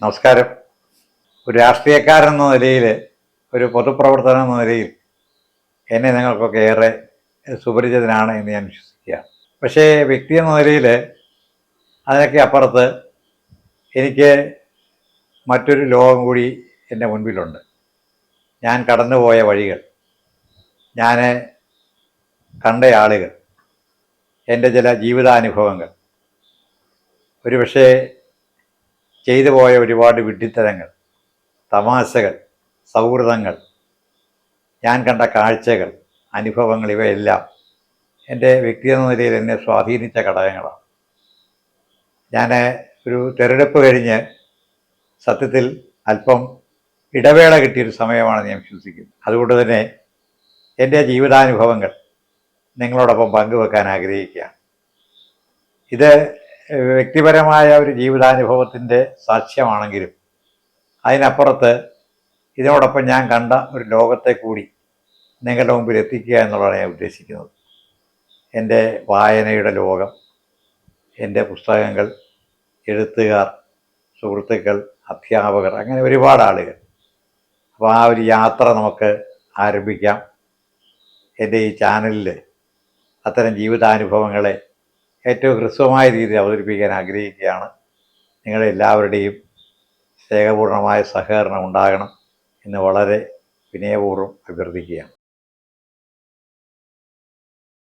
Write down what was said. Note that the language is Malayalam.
നമസ്കാരം. ഒരു രാഷ്ട്രീയക്കാരെന്ന നിലയിൽ, ഒരു പൊതുപ്രവർത്തനം എന്ന നിലയിൽ എന്നെ നിങ്ങൾക്കൊക്കെ ഏറെ സുപരിചിതനാണ് എന്ന് ഞാൻ വിശ്വസിക്കുക. പക്ഷേ വ്യക്തി എന്ന നിലയിൽ അതിനൊക്കെ അപ്പുറത്ത് എനിക്ക് മറ്റൊരു ലോകം കൂടി എൻ്റെ മുൻപിലുണ്ട്. ഞാൻ കടന്നുപോയ വഴികൾ, ഞാൻ കണ്ട ആളുകൾ, എൻ്റെ ചില ജീവിതാനുഭവങ്ങൾ, ഒരുപക്ഷെ ചെയ്തു പോയ ഒരുപാട് വിഡ്ഢിത്തരങ്ങൾ, തമാശകൾ, സൗഹൃദങ്ങൾ, ഞാൻ കണ്ട കാഴ്ചകൾ, അനുഭവങ്ങൾ, ഇവയെല്ലാം എൻ്റെ വ്യക്തി എന്ന നിലയിൽ എന്നെ സ്വാധീനിച്ച ഘടകങ്ങളാണ്. ഞാൻ ഒരു തിരഞ്ഞെടുപ്പ് കഴിഞ്ഞ് സത്യത്തിൽ അല്പം ഇടവേള കിട്ടിയൊരു സമയമാണെന്ന് ഞാൻ വിശ്വസിക്കുന്നു. അതുകൊണ്ട് തന്നെ എൻ്റെ ജീവിതാനുഭവങ്ങൾ നിങ്ങളോടൊപ്പം പങ്കുവെക്കാൻ ആഗ്രഹിക്കുകയാണ്. ഇത് വ്യക്തിപരമായ ഒരു ജീവിതാനുഭവത്തിൻ്റെ സാക്ഷ്യമാണെങ്കിലും അതിനപ്പുറത്ത് ഇതിനോടൊപ്പം ഞാൻ കണ്ട ഒരു ലോകത്തെ കൂടി നിങ്ങളുടെ മുമ്പിൽ എത്തിക്കുക എന്നുള്ളതാണ് ഞാൻ ഉദ്ദേശിക്കുന്നത്. എൻ്റെ വായനയുടെ ലോകം, എൻ്റെ പുസ്തകങ്ങൾ, എഴുത്തുകാർ, സുഹൃത്തുക്കൾ, അധ്യാപകർ, അങ്ങനെ ഒരുപാട് ആളുകൾ. അപ്പോൾ ആ ഒരു യാത്ര നമുക്ക് ആരംഭിക്കാം. എൻ്റെ ഈ ചാനലിൽ അത്തരം ജീവിതാനുഭവങ്ങളെ ഏറ്റവും ഹ്രസ്വമായ രീതിയിൽ അവതരിപ്പിക്കാൻ ആഗ്രഹിക്കുകയാണ്. നിങ്ങളെല്ലാവരുടെയും സ്നേഹപൂർണമായ സഹകരണം ഉണ്ടാകണം എന്ന് വളരെ വിനയപൂർവ്വം അഭ്യർത്ഥിക്കുകയാണ്.